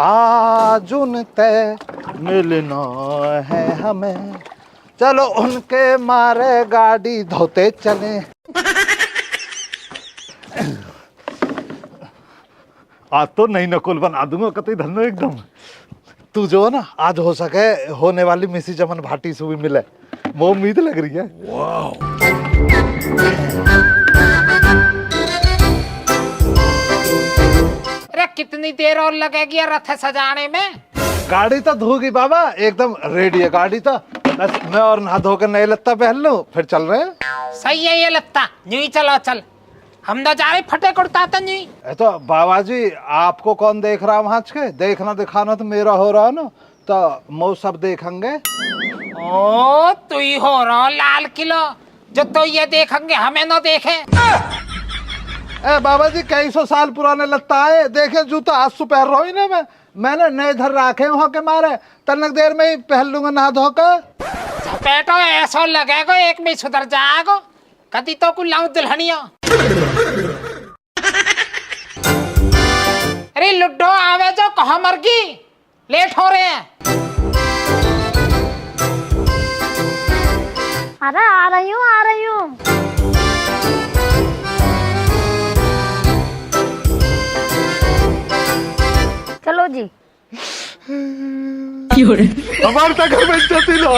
आज उनसे मिलना है हमें, चलो उनके मारे गाड़ी धोते चले। आज तो नई नकुल बना दूंगा कतई धनो एकदम। तू जो है ना आज हो सके होने वाली मिसी चमन भाटी से भी मिले, वो उम्मीद लग रही है। वाह। अरे कितनी देर और लगेगी रथ सजाने में? गाड़ी तो धोगी बाबा, एकदम रेडी है गाड़ी तो। बस मैं और नहा धोकर नए लत्ता पहन लूं फिर चल रहे हैं। सही है ये लत्ता, यूं ही चलो चल। हम ना जा रहे फटे कुर्ता तो नहीं। तो बाबा जी आपको कौन देख रहा वहां के? देखना दिखाना तो मेरा हो रहा ना, तो मो सब देखेंगे। ओ तू ही हो रहा लाल किलो, जो तो ये देखेंगे हमें ना देखे। ए बाबा जी कई सौ साल पुराने लगता है, देखे जूता आज सु पहन रहा हूँ ना मैंने नए धर रखे वहां के मारे, तनक देर में ही पहन लूंगा नहा धोकर। झपेटो ऐसा लगेगा एक में सुधर जाएगा, कदी तो को लाऊं दुल्हनिया। अरे लुड्डो आवे जो कहाँ मर गई, लेट हो रहे हैं। अरे आ रही हूँ आ रही हूँ। चलो जी। हमारे तक घर में इज्जत ही ना,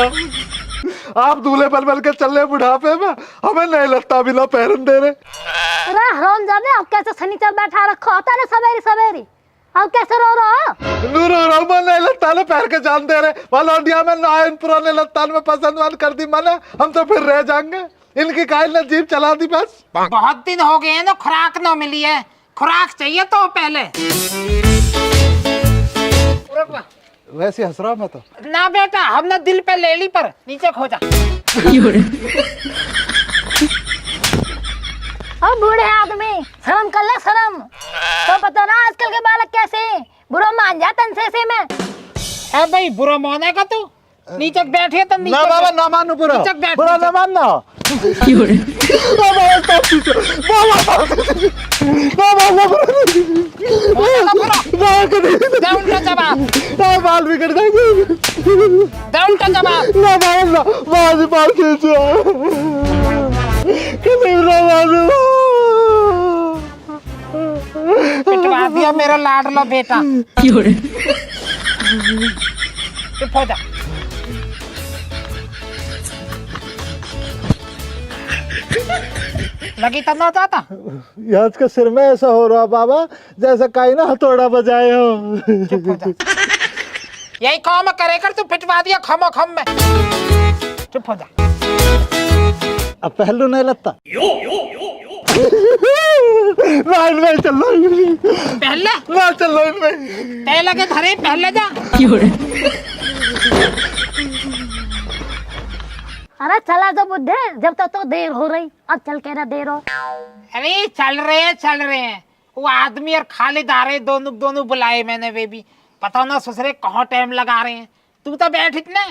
आप दूल्हे बल के चल रहे बुढ़ापे में, हमें नए लत्ता भी ना पहन दे रहे। अरे हरामजादे आप कैसे सनीचर बैठा रखा होता है सवेरी सवेरी, आप कैसे रो रहे हो? रो रहा हूँ मैं, नए लत्ता ने पहन के जान दे रहे वालोडिया में ना इन पुराने लत्ता में पसंद वाल कर दी मैंने, हम तो फिर रह जाएंगे। इनकी कायल ने जीप चला दी बस। बहुत दिन हो गए हैं ना खुराक ना मिली है, खुराक चाहिए तो पहले। वैसे हंस रहा मैं तो ना बेटा, हमने दिल पे ले ली पर नीचे खो जा। और बूढ़े आदमी शर्म कर ले शर्म, तो पता ना आजकल के बालक कैसे बुरा मान जाते से में। है भाई बुरा माने का तू, नीचे बैठे तो नीचे ना बाबा ना मानो बुरा, बुरा ना मानना। बाल बिगड़ जाएंगे। ना मानना बाल बाल खींचो पिटवा दिया मेरा लाडला बेटा। चुप हो जा। लगी तब ना जाता। आज के सिर में ऐसा हो रहा बाबा जैसे कहीं ना हथौड़ा बजाए हो। चुप हो जा। यही काम करे कर, तू पिटवा दिया खमो खम में। चुप हो जा। अब पहलू नहीं लगता। इनमें चल लो, पहले ना चल लो इनमें। पहले के धरे पहले जा। अरे चला जो बुद्धे, जब तक तो देर हो रही, अब चल के ना देर हो। अरे चल रहे हैं। वो आदमी और खालिद आ रहे, दोनों बुलाए मैंने बेबी। पता ना ससुरे कहाँ टाइम लगा रहे हैं। तू तो बैठ इतने।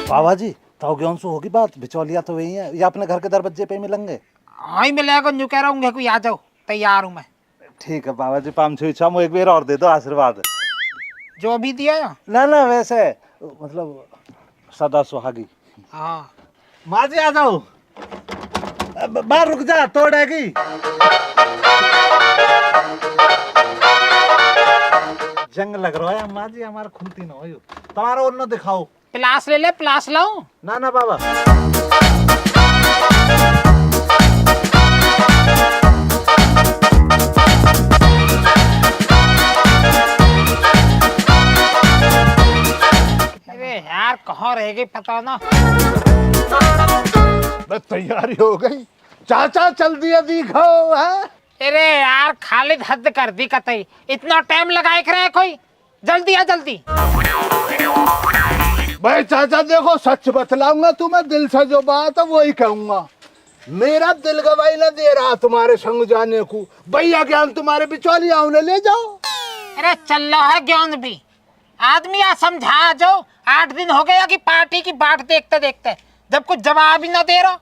बाबा जी तो गेहूं से होगी बात, बिचौलिया तो वही है, या अपने घर के दरवाजे पे मिलेंगे? हाँ ही मिलेगा, न्यू कह रहा हूँ कोई आ जाओ, तैयार हूँ मैं। ठीक है बाबा जी, पाम छुई छाम एक बार और दे दो आशीर्वाद। जो भी दिया ना वैसे मतलब सदा सुहागी। हाँ माँ जी आ जाओ, बाहर रुक जा तोड़ेगी। जंग लग रहा है माँ जी, हमारा खुलती ना हो, तुम्हारा और न दिखाओ। प्लास ले ले, प्लास लाऊं? ना बाबा। अरे यार कहाँ रह गई पता ना। बस तैयारी हो गई, चाचा चल दिया दिखो है। अरे यार खालिद हद कर दी कतई, इतना टाइम लगाए रहे कोई, जल्दी आ जल्दी। भाई चाचा देखो सच बतलाऊंगा तुम्हें, दिल से जो बात है वही कहूंगा। मेरा दिल गवाही न दे रहा तुम्हारे संग जाने को, भैया ज्ञान तुम्हारे बिचौलिया उन्हें ले जाओ। अरे चल रहा है ज्ञान भी, आदमी आ समझा जो। 8 दिन हो गया कि पार्टी की बाट देखते देखते, जब कुछ जवाब ही न दे रहा।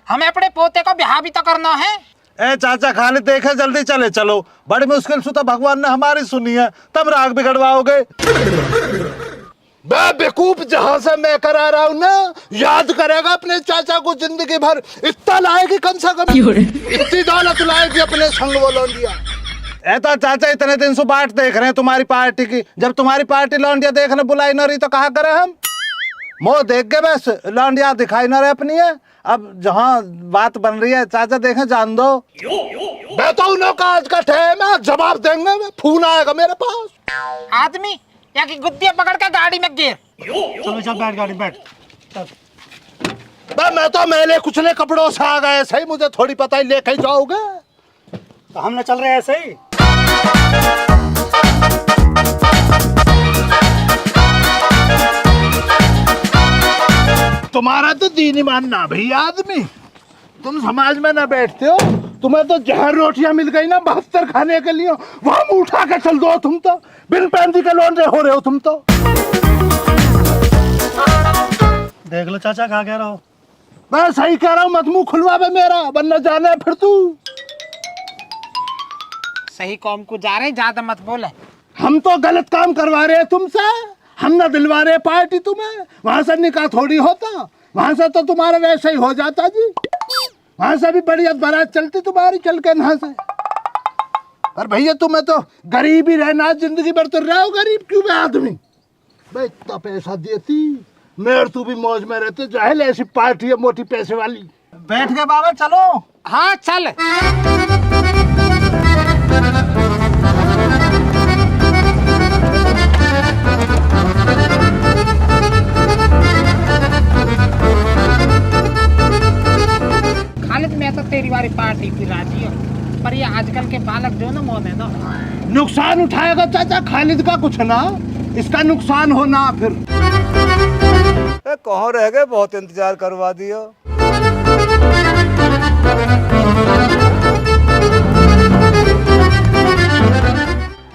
हमें अपने पोते को ब्याह भी तो करना है। ए चाचा खाली देखे जल्दी चले चलो, बड़ी मुश्किल से तो भगवान ने हमारी सुनी है, तब राग बिगड़वाओगे। बेवकूफ, जहां से मैं करा रहा हूं ना, याद करेगा अपने चाचा को जिंदगी भर। इतना लाएगी कम से कम, इतनी दौलत लाएगी अपने संग वो लौंडिया। ऐसा चाचा इतने दिन से बाट देख रहे हैं तुम्हारी पार्टी की, जब तुम्हारी पार्टी लौंडिया देखने बुलाई न रही तो कहा करे हम मुंह देख के बस लौंडिया दिखाई न रहे अपनी है। अब जहाँ बात बन रही है चाचा देखे जान दो। मैं तो उन लोग का आज का टाइम है, जवाब देंगे, फोन आएगा मेरे पास। आदमी या की गुद्दियां पकड़ के गाड़ी में गिर। चलो चल बैठ गाड़ी बैठ। मैं तो मेले कुचले कपड़ों से आ गए, सही मुझे थोड़ी पता ही लेके जाओगे। तो हम ना चल रहे ऐसे ही। तुम्हारा तो दीन ईमान ना भैया आदमी, तुम समाज में ना बैठते हो, तुम्हें तो जहर रोटियां मिल गई ना 72 खाने के लिए, वहां मुंह उठा के चल दो। तुम तो बिन पैंदी के लौंडे हो रहे हो तुम तो। देख लो चाचा कहाँ कह रहा हो। मैं सही कह रहा हूँ, मत मुंह खुलवा बे मेरा, वरना जाने फिर तू। सही कौम को जा रहे, ज्यादा मत बोले। हम तो गलत काम करवा रहे हैं तुमसे, हम ना दिलवा रहे पार्टी तुम्हें। वहां से निकाह थोड़ी होता, वहां से तो तुम्हारा वैसे ही हो जाता जी। वहां से भी बढ़िया बारात चलती तुम्हारी चल के यहाँ से। और भैया तुम्हें तो गरीब ही रहना, जिंदगी भर तो रहो गरीब क्यों बे आदमी। भाई इतना पैसा देती मेरे तू भी मौज में रहते, जाहिल ऐसी पार्टी है मोटी पैसे वाली। बैठ गए बाबा चलो। हाँ चल। खालिद मैं तो तेरी वाली पार्टी की राजी हूँ, पर ये आजकल के बालक जो ना मोन है ना, नुकसान उठाएगा चाचा खालिद का कुछ ना, इसका नुकसान होना फिर। कहाँ रह गए, बहुत इंतजार करवा दिया।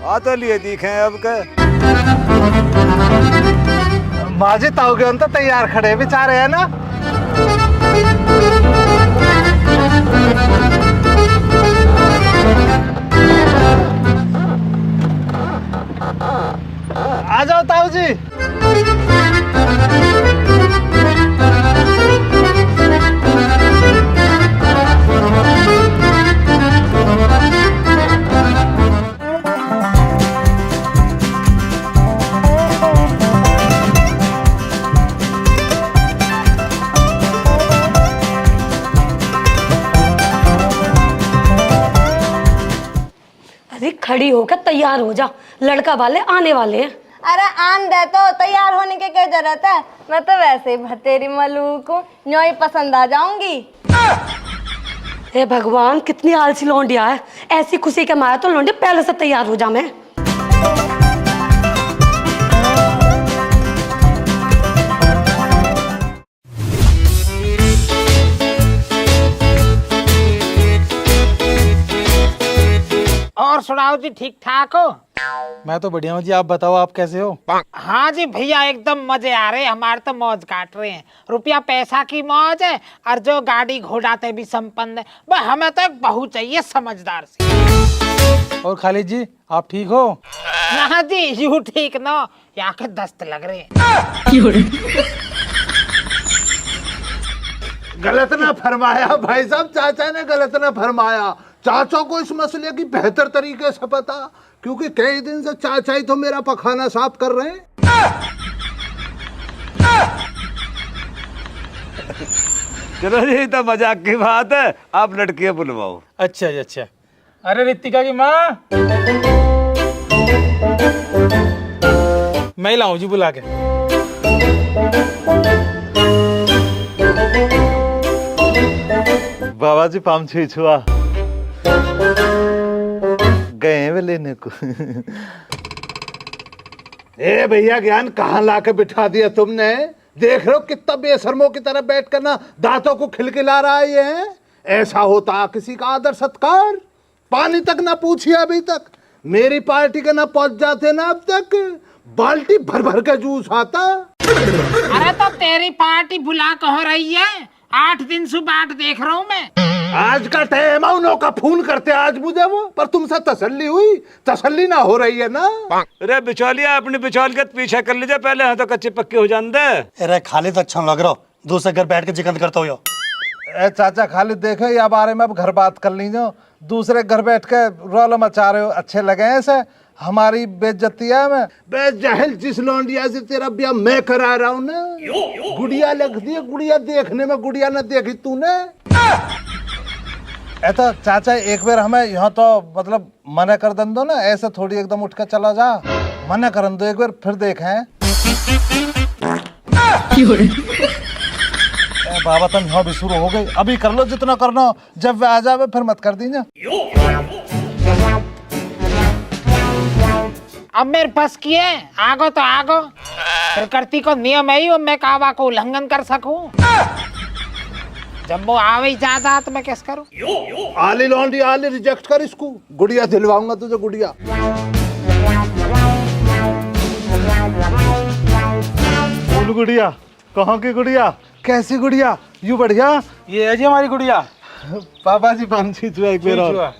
आ तो लिए दिखे अब के माजी ताओगे तो तैयार खड़े बेचारे है ना। आ जाओ ताऊ जी। अरे खड़ी होकर तैयार हो जा, लड़का वाले आने वाले हैं। अरे आन दे, तो तैयार होने की क्या जरूरत है। मैं तो वैसे ही भतेरी मलूक हूँ, यूं ही पसंद आ जाऊंगी। हे भगवान कितनी आलसी लौंडिया है, ऐसी खुशी के मारे तो लौंडिया पहले से तैयार हो जा। मैं और सुनाओ जी, ठीक ठाक हो? मैं तो बढ़िया हूँ जी, आप बताओ आप कैसे हो। हाँ जी भैया एकदम मजे आ रहे हैं, हमारे तो मौज काट रहे हैं। रुपया पैसा की मौज है, और जो गाड़ी घोड़ाते भी संपन्न है। बस हमें तो एक बहू चाहिए समझदार सी। और खालिद जी आप ठीक हो? हाँ जी यू ठीक ना, यहाँ के दस्त लग रहे हैं। गलत ना फरमाया भाई साहब, चाचा ने गलत ना फरमाया। चाचा को इस मसले की बेहतर तरीके से पता, क्योंकि कई दिन से चाचा ही तो मेरा पखाना साफ कर रहे हैं। चलो जी तो मजाक की बात है, आप लड़कियां बुलवाओ। अच्छा जी अच्छा। अरे रितिका की माँ, मैं लाऊं जी बुला के। बाबा जी पाम छुआ गए वे लेने को। ए भैया ज्ञान कहाँ लाके बिठा दिया तुमने। देख रहे हो कितना बेशर्मों की तरह बैठ कर ना दांतों को खिलखिला रहा है ये। ऐसा होता किसी का आदर सत्कार? पानी तक ना पूछिए अभी तक। मेरी पार्टी के ना पहुंच जाते ना अब तक, बाल्टी भर भर के जूस आता। अरे तो तेरी पार्टी बुला कह रही है, 8 दिन से बाट देख रहा हूँ मैं। आज का टाइम है उन्हों का फोन करते आज मुझे वो, पर तुमसे तसल्ली हुई? तसल्ली ना हो रही है ना? अरे बिचौलिया अपनी बिचौल के पीछे कर लीजिए पहले, हाँ तो कच्चे पक्के हो जान दे। अरे खाली तो अच्छा लग रहा हो, दूसरे घर बैठ के जिक्र करते हो। ए चाचा खाली देखे या बारे में अब घर बात कर लीजिए, दूसरे घर बैठ के रौला मचा रहे हो, अच्छे लगे हैं ऐसे? हमारी बेइज्जती है मैं बेजहल, जिस लौंडिया से तेरा ब्याह मैं करा रहा हूँ ना, गुड़िया लगती है, गुड़िया देखने में गुड़िया न देखी तूने? तो चाचा एक बार हमें यहाँ तो मतलब मना कर दन दो ना, ऐसे थोड़ी एकदम उठ के चला जा, मना कर दो एक बार फिर देखें। बाबा तुम यहाँ भी शुरू हो गई, अभी कर लो जितना करना हो, जब वे आ जावे फिर मत कर दीजिए। अब मेरे पास किए आगो तो आगो, प्रकृति को नियम है ही मैं कावा को उल्लंघन कर सकूं। जब वो आवे ही ज्यादा तो मैं कैसे करूं? आली लौंडी आली, रिजेक्ट कर इसको, गुड़िया दिलवाऊंगा तुझे गुड़िया। बोल गुड़िया, कहाँ की गुड़िया, कैसी गुड़िया? यू बढ़िया? ये है जी हमारी गुड़िया। पापा जी पांची चुआ एक बार और।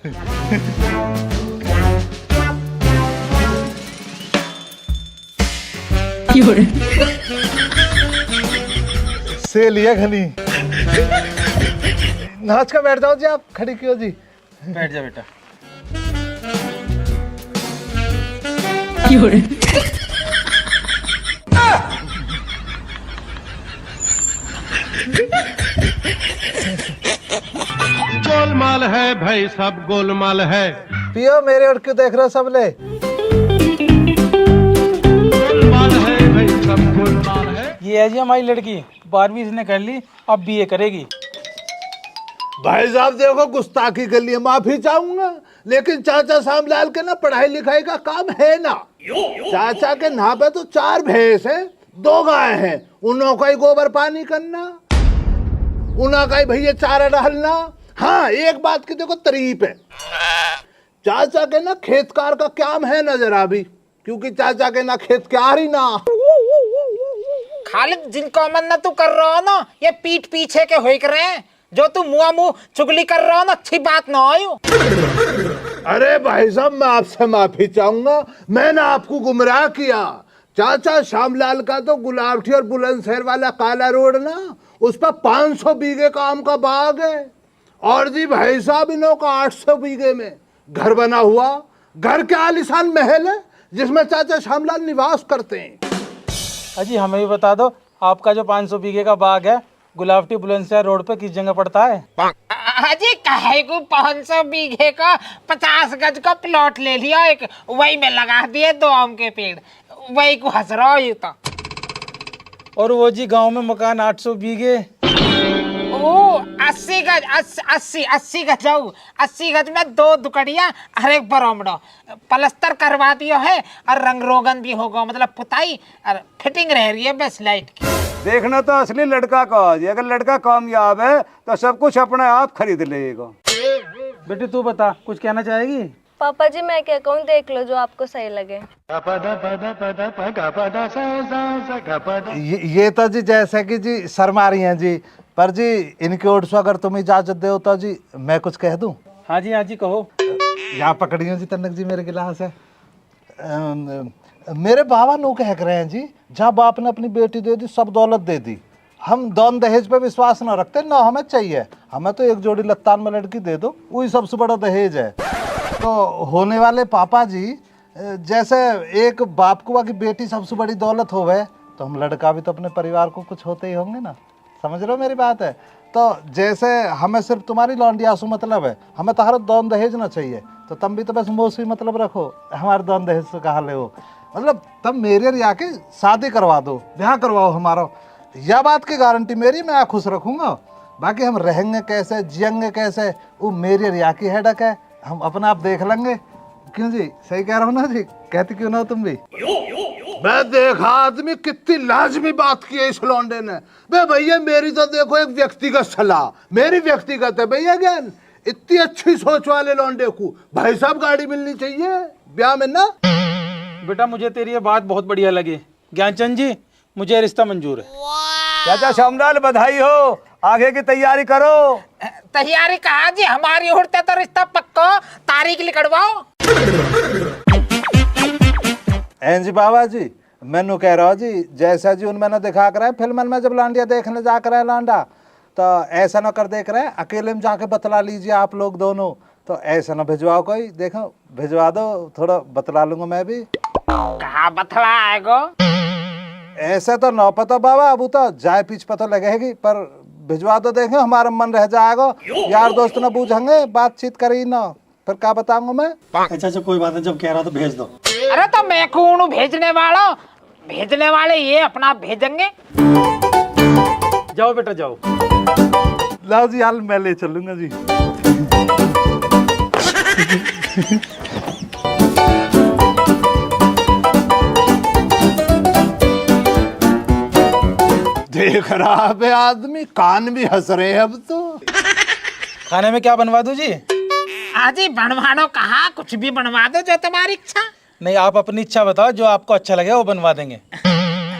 से लिया घनी। नाच का बैठ जाओ जी, आप खड़ी क्यों जी? बैठ जा बेटा। गोलमाल है भाई, सब गोलमाल है। पियो मेरे और क्यों देख रहे हो सब ले? गोलमाल है भाई, सब गोलमाल है। ये है जी हमारी लड़की, 12वीं इसने कर ली, अब बीए करेगी। भाई साहब देखो, गुस्ताखी के लिए माफी चाहूंगा, लेकिन चाचा श्यामलाल के ना पढ़ाई लिखाई का काम है ना। चाचा के नाम पे तो 4 भैंस है, 2 गाय हैं, उन्हों का ही गोबर पानी करना, उन्हों का ही भैया चारा डालना। हाँ एक बात की देखो तारीफ है, चाचा के ना खेतकार का काम है ना जरा भी, क्योंकि चाचा के ना खेतकार ही ना। खालिद जिनको अमन न तू कर रहा हो ना, ये पीठ पीछे के होइक रहे हैं, जो तू मुआ मुंह चुगली कर रहा हो ना, अच्छी बात ना हो। अरे भाई साहब मैं आपसे माफी चाहूंगा, मैंने आपको गुमराह किया। चाचा श्यामलाल का तो गुलाबटी और बुलंदशहर वाला काला रोड ना, उस पर 500 बीघे का आम का बाग है, और जी भाई साहब इन्हों का 800 बीघे में घर बना हुआ, घर के आलीशान महल है जिसमें चाचा श्यामलाल निवास करते हैं। अजी हमें भी बता दो, आपका जो 500 बीघे का बाग है गुलाबटी बुलंदशहर रोड पे किस जगह पड़ता है? अजी कहे को 500 बीघे का 50 गज का प्लॉट ले लिया एक, वही में लगा दिए 2 आम के पेड़, वही को हंस रहा हो तो। और वो जी गांव में मकान 800 बीघे। ओ 80 गज, 80 गज जाऊ, 80 गज में 2 दुकड़िया हर एक बरामडो, पलस्तर करवा दियो है और रंग रोगन भी होगा, मतलब पुताई और फिटिंग रह रही है बस लाइट की। देखना तो असली लड़का का, अगर लड़का कामयाब है तो सब कुछ अपने आप खरीद लेगा। बेटी तू बता, कुछ कहना चाहेगी? पापा जी मैं क्या कहूँ, देख लो जो आपको सही लगे। ये तो जी जैसे कि जी शर्मा रही हैं जी, पर जी इनकी ओर से अगर तुम इजाजत दो तो जी मैं कुछ कह दूं? हाँ जी कहो। यहाँ पकड़ियो जी तनक जी मेरे गिलास है। मेरे बाबा नो कह रहे हैं जी, जहाँ बाप ने अपनी बेटी दे दी सब दौलत दे दी, हम दान दहेज पे विश्वास ना रखते ना, हमें चाहिए, हमें तो एक जोड़ी लत्तान में लड़की दे दो, वही सबसे बड़ा दहेज है। तो होने वाले पापा जी, जैसे एक बाप को की बेटी सबसे बड़ी दौलत होवे, तो हम लड़का भी तो अपने परिवार को कुछ होते ही होंगे ना, समझ रहे हो मेरी बात है? तो जैसे हमें सिर्फ तुम्हारी लौंडी आंसू मतलब है, हमें तुम्हारा दान दहेज ना चाहिए, तो तुम भी तो बस मोसी मतलब रखो, हमारे दान दहेज से कहा ले हो, मतलब तुम मेरे रिया के शादी करवा दो, ब्याह करवाओ हमारा, यह बात की गारंटी मेरी, मैं खुश रखूंगा। बाकी हम रहेंगे कैसे, जियेंगे कैसे, वो मेरी रिया की हेडक है, हम अपना आप देख लेंगे। क्यों जी, सही कह रहा हूँ ना जी? कहती क्यों ना हो तुम भी? मैं देखा आदमी कितनी लाजमी बात की है इस लौंडे ने। बे भैया मेरी तो देखो एक व्यक्तिगत सलाह, मेरी व्यक्तिगत है भैया ज्ञान, इतनी अच्छी सोच वाले लौंडे को भाई साहब गाड़ी मिलनी चाहिए ब्याह में ना। बेटा मुझे तेरी ये बात बहुत बढ़िया लगी, ज्ञानचंद जी मुझे रिश्ता मंजूर है। चाचा श्यामलाल बधाई हो, आगे की तैयारी करो। तैयारी कहा जी, हमारी उड़ते तो रिश्ता पक्का, तारीख लिखवाओ। एन जी बाबा जी, मैनू कह रहा जी, जैसा जी उनमें दिखा कर फिल्म में जब लांडिया देखने जा कर लांडा, तो ऐसा ना कर देख रहे अकेले में जाके बतला लीजिए आप लोग दोनों, तो ऐसा ना भिजवाओ कोई, देखो भिजवा दो, थोड़ा बतला लूंगा मैं भी। कहा बतला आएगो? ऐसे तो न पता बाबा, अब तो जाए पीछ पता लगेगी, पर भिजवा दो, देखें हमारा मन रह जाएगा, यार दोस्त ना बूझेंगे, बातचीत करी ना, फिर क्या बताऊंगा मैं। अच्छा अच्छा कोई बात नहीं, जब कह रहा तो भेज दो। अरे तो मैं कौन भेजने वाले ये अपना भेजेंगे। जाओ बेटा जाओ। लाओ जी, हाल मैं ले चलूंगा जी। देख रहा है आदमी, कान भी हंस रहे हैं अब तो। खाने में क्या बनवा दूं जी? आजी बनवानो कहा, कुछ भी बनवा दो जो तुम्हारी इच्छा। नहीं, आप अपनी इच्छा बताओ, जो आपको अच्छा लगे वो बनवा देंगे।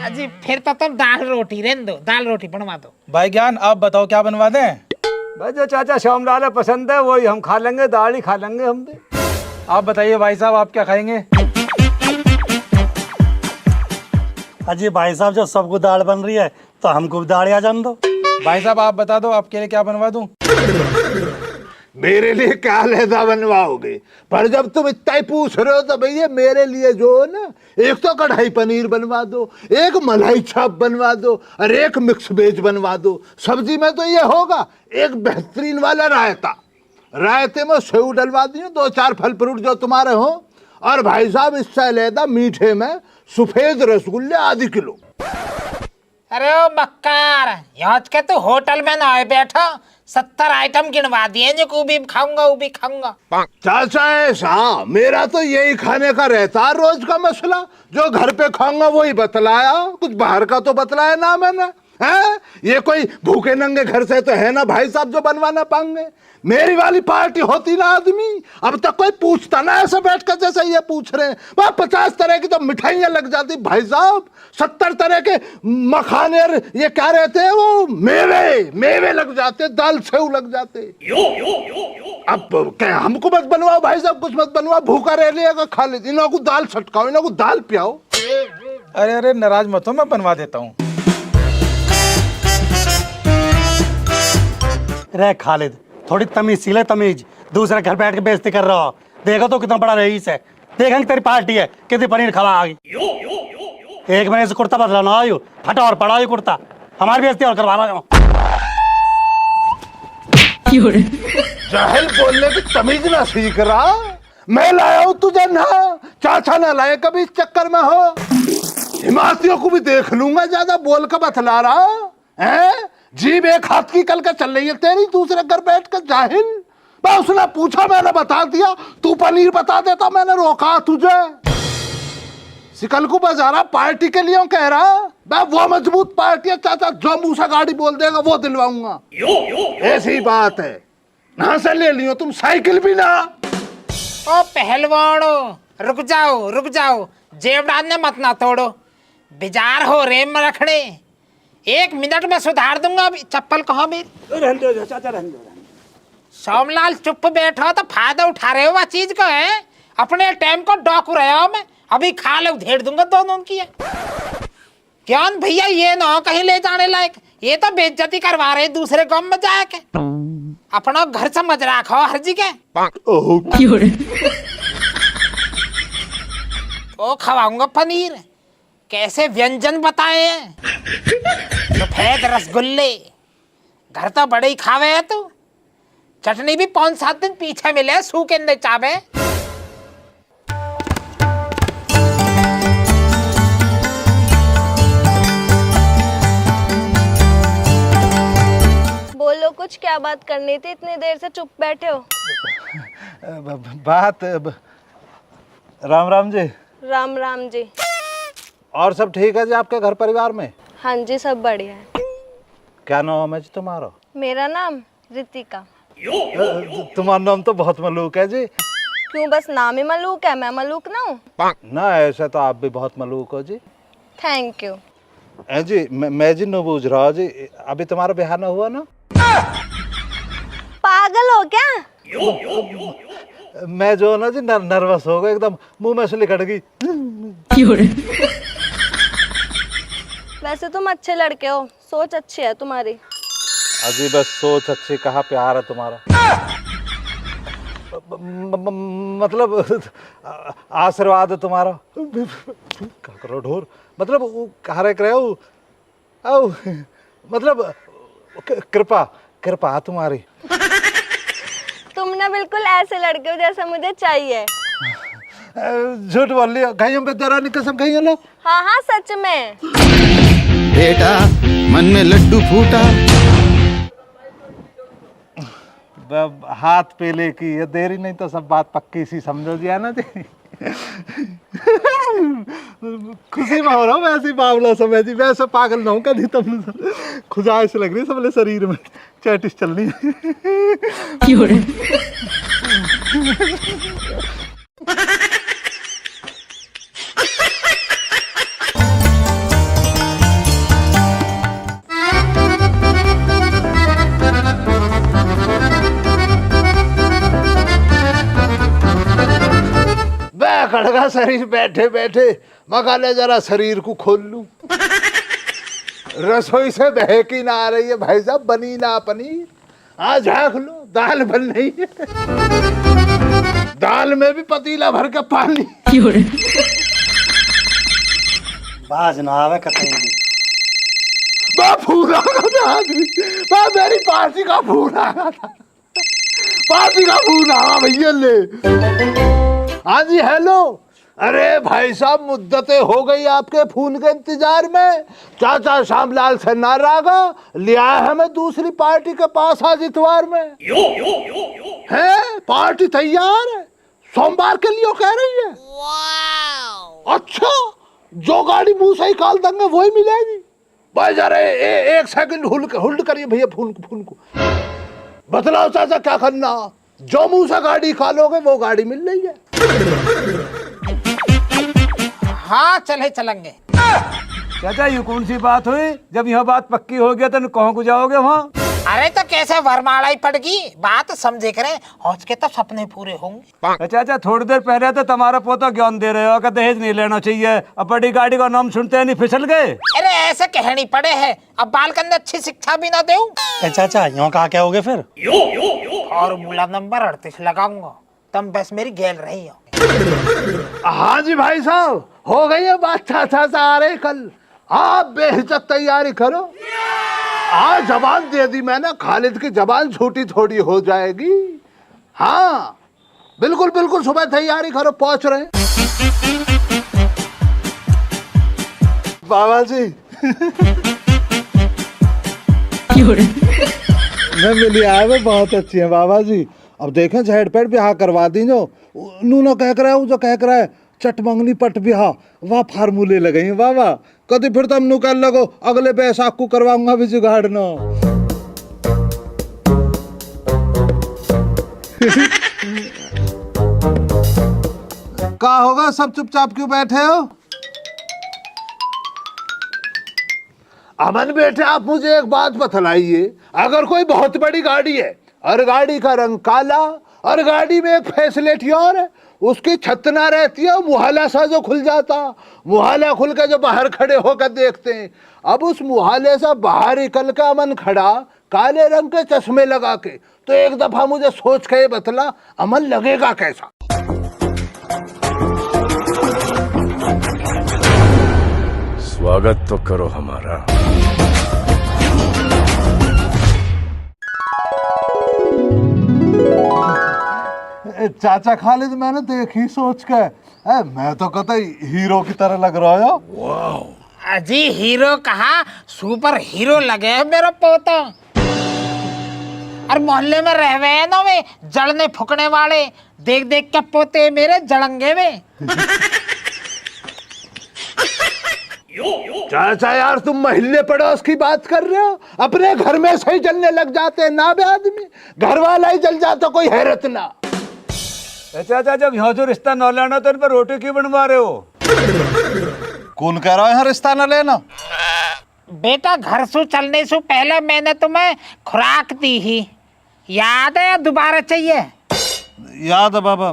अजी फिर तो तुम दाल रोटी रहने दो, दाल रोटी बनवा दो। भाई ज्ञान, आप बताओ क्या बनवा दें? भाई जो चाचा श्यामलाल पसंद है वही हम खा लेंगे, दाल ही खा लेंगे हम भी। आप बताइए भाई साहब, आप क्या खाएंगे? अजी भाई साहब, जब सबको दाल बन रही है तो हमको भी दाल आ जाने दो। भाई साहब आप बता दो, आपके लिए क्या बनवा दूं? मेरे लिए क्या लहदा बनवाओगे, पर जब तुम इतना ही पूछ रहे हो तो भैया मेरे लिए जो है ना, एक तो कढ़ाई पनीर बनवा दो, एक मलाई चाप बनवा दो, और एक मिक्स वेज बनवा दो। सब्जी में तो ये होगा एक बेहतरीन वाला रायता, रायते में सेव डलवा दियो, 2-4 फल फ्रूट जो तुम्हारे हो, और भाई साहब इससे लहदा मीठे में सफेद रसगुल्ले आधी किलो। अरे ओ मक्कार, यहाँ के तो होटल में ना आए बैठा, 70 आइटम गिनवा दिए जो को भी खाऊंगा वो भी खाऊंगा। चाचा ऐसा मेरा तो यही खाने का रहता है रोज का मसला, जो घर पे खाऊंगा वही बतलाया, कुछ बाहर का तो बतलाया ना मैंने। है ये कोई भूखे नंगे घर से तो है ना भाई साहब जो बनवा ना पाएंगे। मेरी वाली पार्टी होती ना आदमी, अब तक कोई पूछता ना ऐसे बैठ कर जैसे ये पूछ रहे हैं। वह 50 तरह की तो मिठाइयां लग जाती भाई साहब, 70 तरह के मखाने, ये क्या रहते हैं वो मेवे लग जाते, दाल सेव लग जाते। अब क्या हमको मत बनवाओ भाई साहब, कुछ मत बनवाओ, भूखा रह लिएगा, खा लीजिए, इन्हों को दाल छटकाओ, इन्हों को दाल पियाओ। अरे अरे नाराज मत हो, मैं बनवा देता हूँ। रे खालिद, थोड़ी तमीज सीले, तमीज। दूसरे घर बैठ के बेइज्जती कर रहा हो, देखो तो कितना बड़ा रईस है, देखेंगे तेरी पार्टी है कितनी पनीर खवा आ गई। एक महीने से कुर्ता बदलाना आयु, फटा और पड़ा कुर्ता, हमारी बेइज्जती और करवा रहा हूँ। जाहिल बोलने की तमीज ना सीख रहा, मैं लाया हूं तुझे ना, चाचा ना लाए कभी इस चक्कर में हो। हिमातियों को भी देख लूंगा, ज्यादा बोल कर बतला रहा है, जीभ एक हाथ की कल का चल रही है तेरी, दूसरे घर बैठ कर जाहिल। मैं उसने पूछा, मैंने बता दिया, तू पनीर बता देता, मैंने रोका तुझे। सिकल को बजा रहा पार्टी के लिए कह रहा, मैं वो मजबूत पार्टी है चाचा, जो मुंह से गाड़ी बोल देगा वो दिलवाऊंगा। ऐसी बात है ना, से ले लियो तुम साइकिल भी ना। ओ पहलवानो, रुक जाओ, जेब डालने मत ना तोड़ो, बेजार हो रेम में रखने, 1 मिनट में सुधार दूंगा। अभी चप्पल कहाँ मेरी? रहने दो चाचा, रहने दो। सोमलाल चुप बैठो तो फायदा उठा रहे हो वह चीज को है, अपने टाइम को डॉकू रहे हो। मैं अभी खा ले उधेड़ दूंगा दोनों की है। क्या भैया ये ना हो कहीं ले जाने लायक, ये तो बेइज्जती करवा रहे दूसरे गांव में जाके, अपना घर समझ रखो हर जी के। तो खवाऊंगा पनीर, कैसे व्यंजन बताए हैं, सफेद रसगुल्ले, घर तो बड़े ही खावे है तू, चटनी भी 5-7 दिन पीछे मिले सूखे ने चावे। बोलो कुछ, क्या बात करनी थी, इतनी देर से चुप बैठे हो? बात राम राम जी। राम राम जी। और सब ठीक है जी आपके घर परिवार में? हाँ जी सब बढ़िया है। क्या नाम है जी तुम्हारा? मेरा नाम रितिका। तुम्हारा नाम तो बहुत मलूक है जी। क्यों बस नाम ही मलूक है, मैं मलूक ना हूँ? ना ऐसे तो आप भी बहुत मलूक हो जी। Thank you. जी मैं जी न बूझ रहा जी, अभी तुम्हारा ब्याह ना हुआ ना? पागल हो क्या? मैं जो ना जी नर्वस हो गया एकदम, मुंह में से निकल गई। वैसे तुम अच्छे लड़के हो, सोच अच्छी है तुम्हारी। अजी बस सोच अच्छी कहाँ, प्यार है तुम्हारा। मतलब आशीर्वाद है तुम्हारा। क्या करो ढोर, मतलब वो कह रहे हो औ, मतलब कृपा कृपा तुम्हारी। तुम ना बिल्कुल ऐसे लड़के हो जैसा मुझे चाहिए। झूठ बोल लिया, कहीं पे तेरा नहीं कसम कहीं लो। हाँ हाँ सच में। बेटा मन में लड्डू फूटा। हाथ पेले की ये देरी नहीं तो सब बात पक्की सी समझो जी, है ना जी। खुशी में हो रहा हूँ, वैसे बावला समय जी, वैसे पागल ना हूँ कभी। तुम खुजाइश लग रही है सबले शरीर में, चैटिस चल रही है। खड़गा शरीर बैठे बैठे मकाले जरा शरीर को खोल लूं। रसोई से बहकी ना आ रही है भाई साहब, बनी ना पनीर। आज झाँक लो, दाल बन रही है, दाल में भी पतीला भर के पानी। बाज ना आवे कतई भी। फूल आ गया था आदमी, मेरी पार्टी का फूल आ गया था, पार्टी का फूल आ भैया ले। हाँ जी हेलो। अरे भाई साहब मुद्दतें हो गई आपके फोन के इंतजार में। चाचा श्यामलाल से नारागा लिया है हमें दूसरी पार्टी के पास आज इतवार में। है पार्टी तैयार है, सोमवार के लिए कह रही है। अच्छा, जो गाड़ी मुंह से निकाल देंगे वही मिलेगी भाई। जरा एक सेकंड होल्ड करिए भैया, फोन को बतलाओ चाचा क्या करना। जो मुंह से गाड़ी निकालोगे वो गाड़ी मिल रही है। हाँ चलेंगे। चाचा ये कौन सी बात हुई? जब यह बात पक्की हो गया तो कहाँ को जाओगे वहाँ? अरे तो कैसे वरमाला पड़गी, बात समझे करे, हौज के तो सपने पूरे होंगे। चाचा थोड़ी देर पहले तो तुम्हारा पोता ज्ञान दे रहे हो कि दहेज नहीं लेना चाहिए, अब बड़ी गाड़ी का नाम सुनते नहीं फिसल गए। अरे ऐसे कहनी पड़े है, अब बाल के अंदर अच्छी शिक्षा भी ना दूं। चाचा यहाँ कहा क्या होगे फिर? फॉर्मूला नंबर 38 लगाऊंगा, तुम बस मेरी गेल रही हो। हाँ जी भाई साहब, हो गई है बात। चाचा से आ रहे कल, आप बेहिचक तैयारी करो। आज जबान दे दी मैंने, खालिद की जबान छोटी थोड़ी हो जाएगी। हाँ बिल्कुल बिल्कुल, सुबह तैयारी करो, पहुंच रहे हैं। बाबा जी मैं मिली आए वो बहुत अच्छी है बाबा जी। अब देखें झेड़ पेड़ ब्याह करवा दी जो नूनो कह रहा है, जो कह रहा है चट मंगनी पट ब्याह, वह फार्मूले लगे हैं बाबा। कभी फिर तुम नु कर लगो अगले बैसाख को करवाऊंगा भी जुगाड़ न। क्या होगा, सब चुपचाप क्यों बैठे हो? अमन बेटे आप मुझे एक बात बतलाइए, अगर कोई बहुत बड़ी गाड़ी है और गाड़ी का रंग काला और गाड़ी में एक फैसिलिटी और है, उसकी छत ना रहती है, मुहाला सा जो खुल जाता, मुहाला खुल के जो बाहर खड़े होकर देखते हैं। अब उस मुहाले से बाहर निकल का अमन खड़ा काले रंग के चश्मे लगा के, तो एक दफा मुझे सोच के बतला अमन लगेगा कैसा? स्वागत तो करो हमारा। चाचा खालिद मैंने देखी सोच के, मैं तो कतई हीरो की तरह लग रहा है। अजी हीरो कहा, सुपर हीरो लगे है मेरा पोता। और मोहल्ले में रह गए ना वे जड़ने फुकने वाले, देख देख के पोते मेरे जड़ंगे में। चाचा यार तुम महल्ले पड़ोस की बात कर रहे हो, अपने घर में सही जलने लग जाते हैं ना बे आदमी, घर वाला ही जल जाता, कोई हैरत ना। चाचा जब यहाँ जो रिश्ता न लेना तो इन पर रोटी क्यों बनवा रहे हो? कौन कह रहा है रिश्ता न लेना? बेटा घर से चलने से पहले मैंने तुम्हें खुराक दी ही, याद है या दोबारा चाहिए? याद है बाबा।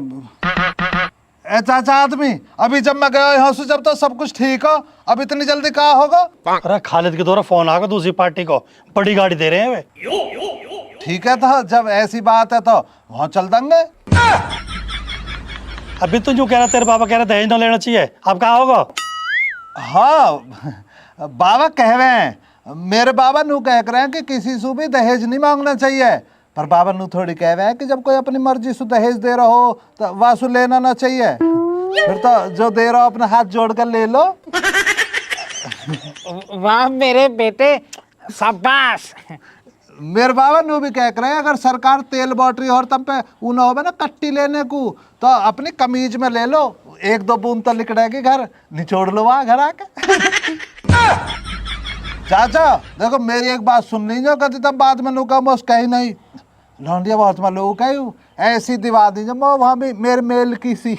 ए चाचा आदमी, अभी जब मैं गया यहाँ से जब तो सब कुछ ठीक हो, अब इतनी जल्दी कहाँ होगा? अरे खालिद के द्वारा फोन आ गया दूसरी पार्टी को, बड़ी गाड़ी दे रहे हैं वे। ठीक है, तो जब ऐसी बात है तो वहाँ चल देंगे। अभी तो जो कह रहा तेरे पापा कह रहे दहेज न लेना चाहिए, अब कहाँ होगा? हाँ बाबा कह रहे हैं, मेरे बाबा नू कह रहे हैं कि किसी से भी दहेज नहीं मांगना चाहिए, पर बाबा नू थोड़ी कह रहे हैं कि जब कोई अपनी मर्जी से दहेज दे रहा हो तो वासु लेना ना चाहिए। फिर तो जो दे रहा हो अपने हाथ जोड़ कर ले लो। वाह मेरे बेटे, शाबाश। मेरे बाबा नू भी कह रहे हैं अगर सरकार तेल बैटरी और तब पे ऊन हो ना कट्टी लेने को तो अपनी कमीज में ले लो, 1-2 बूंद तो लिकड़ेगी घर, निचोड़ लो वहाँ घर आके। चाचा देखो मेरी एक बात सुन लीजिए, कभी तब बाद में लूका मोस कही नहीं लौंडिया बहुत मैं लोग कहूँ ऐसी दिवा दीजिए वहाँ भी मेरे मेल की सी।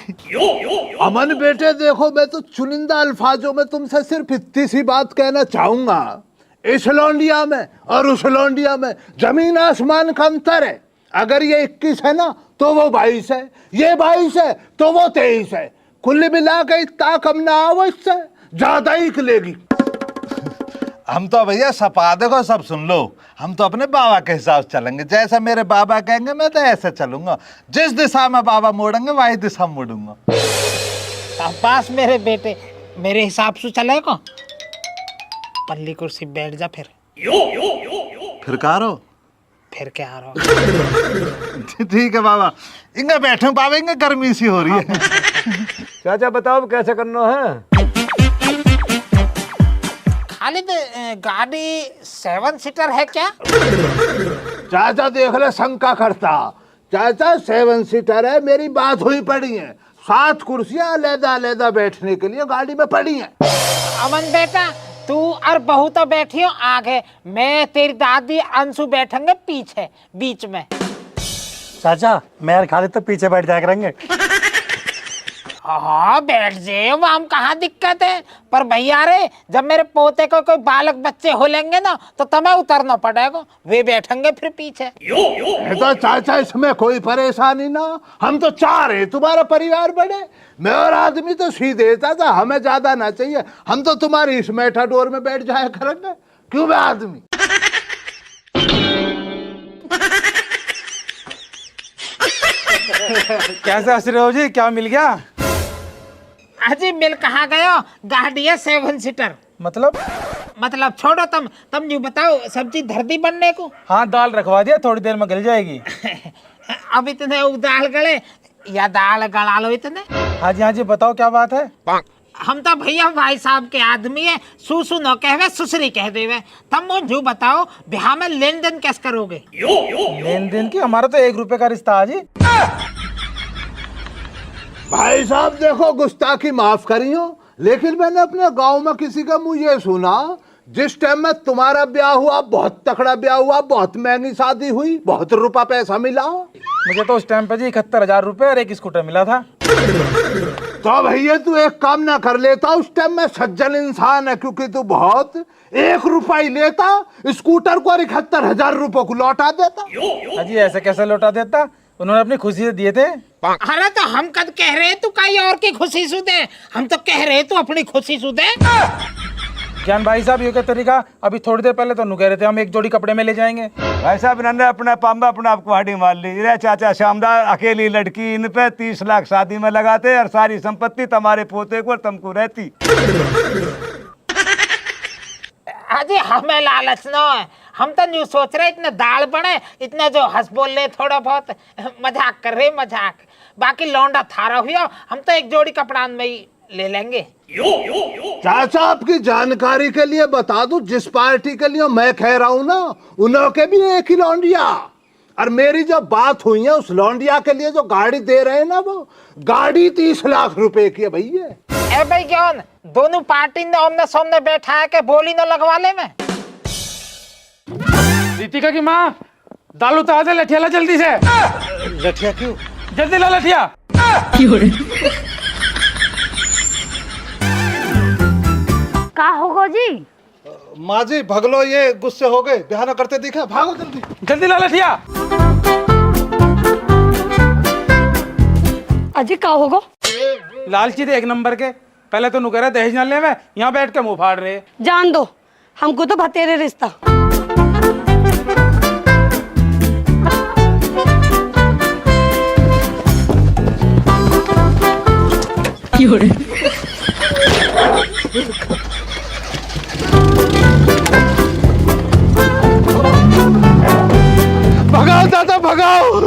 अमन बेटे देखो, मैं तो चुनिंदा अल्फाजों में तुमसे सिर्फ इतनी सी बात कहना चाहूंगा, इस लौंडिया में और उस लौंडिया में जमीन आसमान का अंतर है। अगर ये 21 है ना तो वो 22 है, ये 22 है तो वो 23 है, कुल मिला के इतना कम ना आओ, इससे ज्यादा ही निकलेगी। हम तो भैया सपा देखो सब सुन लो, हम तो अपने बाबा के हिसाब से चलेंगे, जैसा मेरे बाबा कहेंगे मैं तो ऐसे चलूंगा, जिस दिशा में बाबा मोड़ेंगे वही दिशा में मुड़ूंगा। शाबाश मेरे बेटे, मेरे हिसाब से चलेगा। पल्ली कुर्सी बैठ जा फिर कहा रहो फिर क्या आ रहा। ठीक है बाबा, इंगे बैठे बाबा, इंगे गर्मी सी हो रही है। चाचा बताओ कैसे करना है? खालिद गाड़ी 7 सीटर है क्या? चाचा देख ले शंका करता, चाचा 7 सीटर है, मेरी बात हुई पड़ी है, 7 कुर्सियां अलग-अलग बैठने के लिए गाड़ी में पड़ी हैं। अमन बेटा तू और बहू तो बैठी हो आगे, मैं तेरी दादी अंशु बैठेंगे पीछे बीच में। चाचा मैं और खालिद तो पीछे बैठ जाया करेंगे। हाँ बैठ जाए, हम कहाँ दिक्कत है, पर भैया रे जब मेरे पोते को कोई बालक बच्चे हो लेंगे ना तो तुम्हें उतरना पड़ेगा, वे बैठेंगे फिर पीछे। तो चाचा इसमें कोई परेशानी ना, हम तो 4 हैं, तुम्हारा परिवार बड़े, मैं और आदमी तो सीधे चाचा, हमें ज्यादा ना चाहिए, हम तो तुम्हारी इस मेटाडोर में बैठ जाया करेंगे, क्यों मैं आदमी। कैसे हंस रहे हो जी, क्या मिल गया? अजी मिल कहाँ गयो, गाड़ी है 7 सीटर। मतलब छोड़ो, तुम यूँ बताओ सब्जी धर दी बनने को? हाँ दाल रखवा दिया, थोड़ी देर में गल जाएगी। अब इतने दाल गले या दाल गला लो इतने। हाँ जी बताओ क्या बात है? हम तो भैया भाई साहब के आदमी है, सुसु न कहवे सुसरी कह देवे। तुम मुझे बताओ ब्याह में लेन देन कैसे करोगे? लेन देन की हमारा तो 1 रुपए का रिश्ता है जी। भाई साहब देखो गुस्ताखी माफ करियो, लेकिन मैंने अपने गांव में किसी का मुंह ये सुना, जिस टाइम में तुम्हारा ब्याह हुआ बहुत तकड़ा ब्याह हुआ, बहुत महंगी शादी हुई, बहुत रुपया पैसा मिला। मुझे तो उस टाइम पे जी 71,000 रुपए और 1 स्कूटर मिला था। तो भैया तू एक काम ना कर लेता, उस टाइम में सज्जन इंसान है, क्योंकि तू बहुत 1 रुपया ही लेता, स्कूटर को 71,000 रुपए को लौटा देता। जी ऐसे कैसे लौटा देता, उन्होंने अपनी खुशी से दिए थे। अरे तो हम कद कह रहे तू कहीं और की खुशी सु दे, हम तो कह रहे तू अपनी खुशी सु दे। ज्ञान भाई साहब ये क्या तरीका, अभी थोड़ी देर पहले तो कह रहे थे हम 1 जोड़ी कपड़े में ले जाएंगे। भाई साहब इन्होंने अपना पाम्बा अपना आपको हाडी मार ली। रे चाचा शामदार अकेली लड़की, इन पे 30 लाख शादी में लगाते और सारी संपत्ति तुम्हारे पोते को और तुमको रहती। अजी हमें लालच न है, हम तो न्यू सोच रहे इतने दाल बने, इतना जो हंस बोल ले, थोड़ा बहुत मजाक कर रहे मजाक, बाकी लौंडा थारा हुआ, हम तो 1 जोड़ी कपड़ान में ही ले लेंगे। चाचा आपकी जानकारी के लिए बता दूं, जिस पार्टी के लिए मैं कह रहा हूं ना, उनके भी एक ही लौंडिया, और मेरी जो बात हुई है उस लौंडिया के लिए जो गाड़ी दे रहे हैं ना, वो गाड़ी 30 लाख रुपए की है भैया। ए भाई कौन दोनों पार्टी ने आमने सामने बैठा है के बोली न लगवा ले में। दीपिका की माँ दाल उतार दे, लठिया ला जल्दी से। लठिया क्यों? जल्दी ला लठिया। का होगो जी? माँ जी भगलो, ये गुस्से हो गए, बयाना करते दिखा, भागो जल्दी। जल्दी ला लठिया। अजी का होगा? लालची थे एक नंबर के। पहले तो नुकरा दहेज न ले में, यहाँ बैठ के मुंह फाड़ रहे। जान दो, हमको तो भतेरे रिश्ता। भगाओ दादा भगाओ।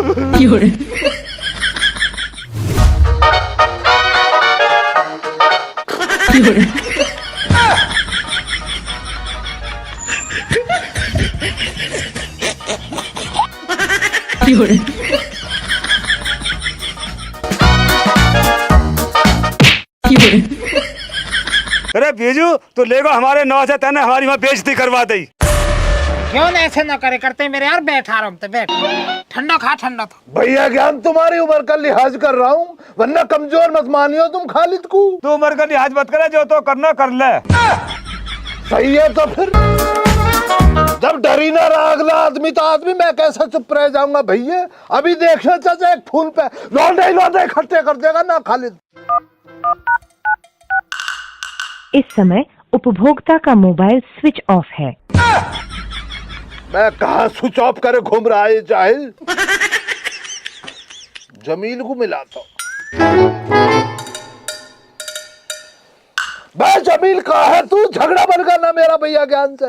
अरे बीजू तू लेगो हमारे नौ से तेने हमारी वहाँ बेइज्जती करवा दी। क्यों ऐसे न करे करते मेरे यार, बैठ आराम से बैठ, ठंडा खा ठंडा था। भैया ज्ञान तुम्हारी उम्र का लिहाज कर रहा हूँ, वरना कमजोर मत मानियो तुम खालिद को। तू उम्र का लिहाज मत करे, जो तो करना कर ले। सही है तो फिर जब डरी ना रहा अगला आदमी तो आदमी मैं कैसे चुप रह जाऊंगा भैया। अभी देखना चाचा एक फोन पे लौंडे इकट्ठे कर देगा ना खालिद। इस समय उपभोक्ता का मोबाइल स्विच ऑफ है। मैं कहा स्विच ऑफ करे घूम रहा है जाहिल। जमील को मिला तो मैं जमील कहा है तू, झगड़ा बन गया ना मेरा भैया ज्ञान से।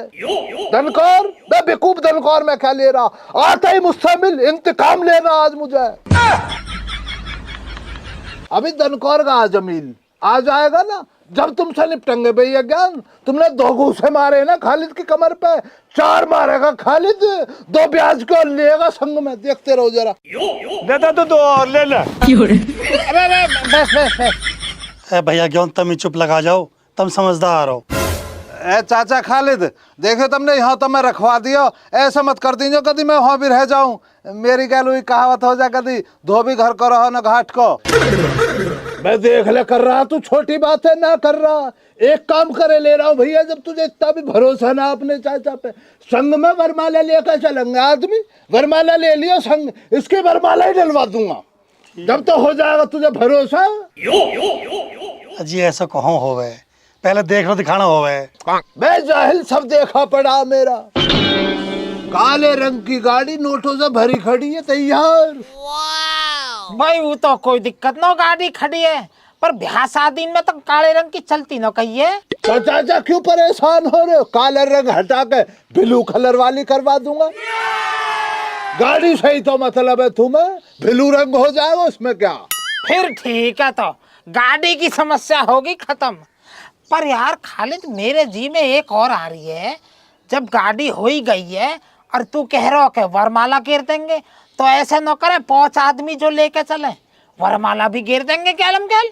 धनकौर मैं बेकूफ धनकौर में क्या ले रहा, आता ही मुझसे मिल, इंतकाम लेना आज मुझे। अभी धनकौर का जमील आ जाएगा ना जब तुमसे निपटेंगे भैया ज्ञान। तुमने 2 घूसे मारे ना खालिद की कमर पे, 4 मारेगा खालिद, 2 ब्याज को लेगा संग में, देखते रहो जरा। देता तो 2 और ले ले। अरे बस बस बस। भैया क्यों तुम ही चुप लगा जाओ, तुम समझदार हो। ए चाचा खालिद, देखो तुमने यहाँ तो मैं रखवा दियो, ऐसा मत कर दीजिए कभी मैं वहाँ भी रह जाऊं। मेरी गैल हुई कहावत हो जाए कभी, धोबी घर को रहो न घाट को। मैं देख ले कर रहा, तू छोटी बात है ना कर रहा। एक काम करे ले रहा हूँ भैया, जब तुझे इतना भी भरोसा ना अपने चाचा पे, संग में वरमाला लेकर चलेंगे आदमी। वरमाला ले लियो संग, इसकी वरमाला ही डलवा दूंगा जब तो हो जाएगा तुझे भरोसा। अजी ऐसा कहाँ हो गए, पहले देखना दिखाना हो गए। मैं जाहिल सब देखा पड़ा मेरा। काले रंग की गाड़ी नोटों से भरी खड़ी है तैयार। भाई वो तो कोई दिक्कत ना, गाड़ी खड़ी है, पर ब्याह शादी में तो काले रंग की चलती ना कहिए। तो चाचा क्यों परेशान हो रहे हो, काले रंग हटा के ब्लू कलर वाली करवा दूंगा। गाड़ी सही तो मतलब है तुम्हें, ब्लू रंग हो जाएगा उसमें क्या। फिर ठीक है, तो गाड़ी की समस्या होगी खत्म। पर यार खालिद मेरे जी में एक और आ रही है, जब गाड़ी हो ही गई है और तू कह रहा हो कि वरमाला गिर देंगे, तो ऐसे न करे 5 आदमी जो लेके चले वरमाला भी गिर देंगे क्या लमकेल।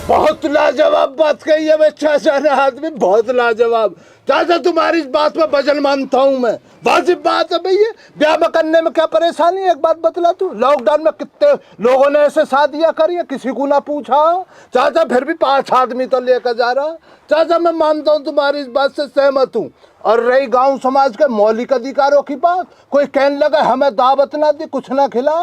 बहुत लाजवाब बात कही है चाचा ने आदमी, बहुत लाजवाब। चाचा तुम्हारी इस बात में वजन मानता हूँ मैं, वाजिब बात है भैया। ब्याह में करने में क्या परेशानी, एक बात बतला तू, लॉकडाउन में कितने लोगों ने ऐसे शादियां करी है, किसी को ना पूछा चाचा, फिर भी 5 आदमी तो लेकर जा रहा। चाचा मैं मानता हूँ तुम्हारी इस बात से सहमत हूँ। और रही गांव समाज के मौलिक अधिकारों की बात, कोई कहने लगा हमें दावत ना दी कुछ ना खिला,